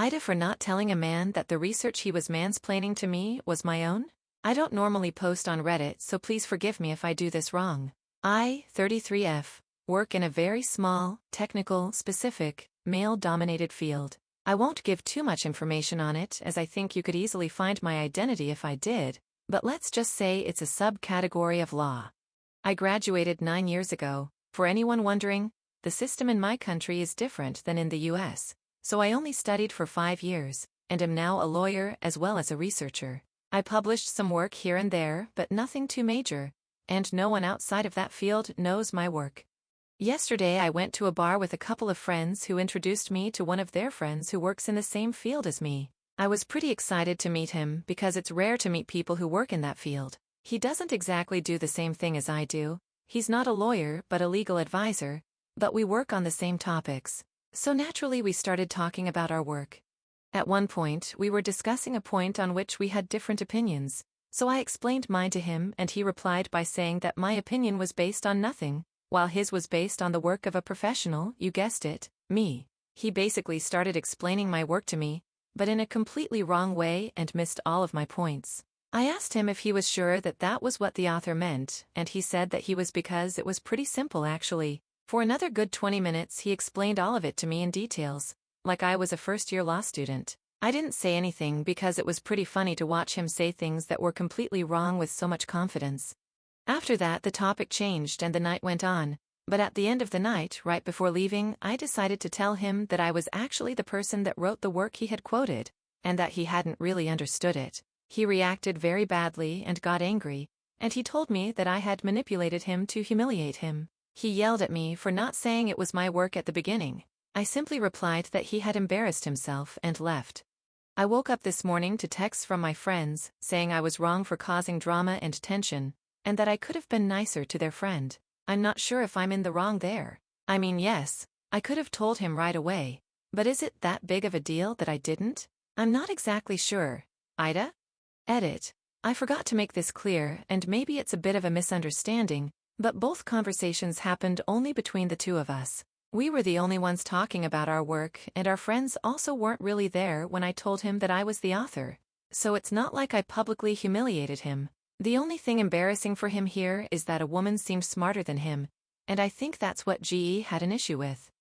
Ida for not telling a man that the research he was mansplaining to me was my own? I don't normally post on Reddit, so please forgive me if I do this wrong. I, 33F, work in a very small, technical, specific, male-dominated field. I won't give too much information on it as I think you could easily find my identity if I did, but let's just say it's a subcategory of law. I graduated 9 years ago. For anyone wondering, the system in my country is different than in the US, so I only studied for 5 years, and am now a lawyer as well as a researcher. I published some work here and there, but nothing too major, and no one outside of that field knows my work. Yesterday I went to a bar with a couple of friends who introduced me to one of their friends who works in the same field as me. I was pretty excited to meet him because it's rare to meet people who work in that field. He doesn't exactly do the same thing as I do. He's not a lawyer but a legal advisor, but we work on the same topics. So naturally we started talking about our work. At one point we were discussing a point on which we had different opinions, so I explained mine to him and he replied by saying that my opinion was based on nothing, while his was based on the work of a professional, you guessed it, me. He basically started explaining my work to me, but in a completely wrong way and missed all of my points. I asked him if he was sure that that was what the author meant, and he said that he was because it was pretty simple actually. For another good 20 minutes he explained all of it to me in details, like I was a first-year law student. I didn't say anything because it was pretty funny to watch him say things that were completely wrong with so much confidence. After that the topic changed and the night went on, but at the end of the night, right before leaving, I decided to tell him that I was actually the person that wrote the work he had quoted, and that he hadn't really understood it. He reacted very badly and got angry, and he told me that I had manipulated him to humiliate him. He yelled at me for not saying it was my work at the beginning. I simply replied that he had embarrassed himself and left. I woke up this morning to texts from my friends saying I was wrong for causing drama and tension, and that I could have been nicer to their friend. I'm not sure if I'm in the wrong there. I mean, yes, I could have told him right away, but is it that big of a deal that I didn't? I'm not exactly sure. Ida? Edit. I forgot to make this clear, and maybe it's a bit of a misunderstanding, but both conversations happened only between the two of us. We were the only ones talking about our work, and our friends also weren't really there when I told him that I was the author. So it's not like I publicly humiliated him. The only thing embarrassing for him here is that a woman seemed smarter than him, and I think that's what GE had an issue with.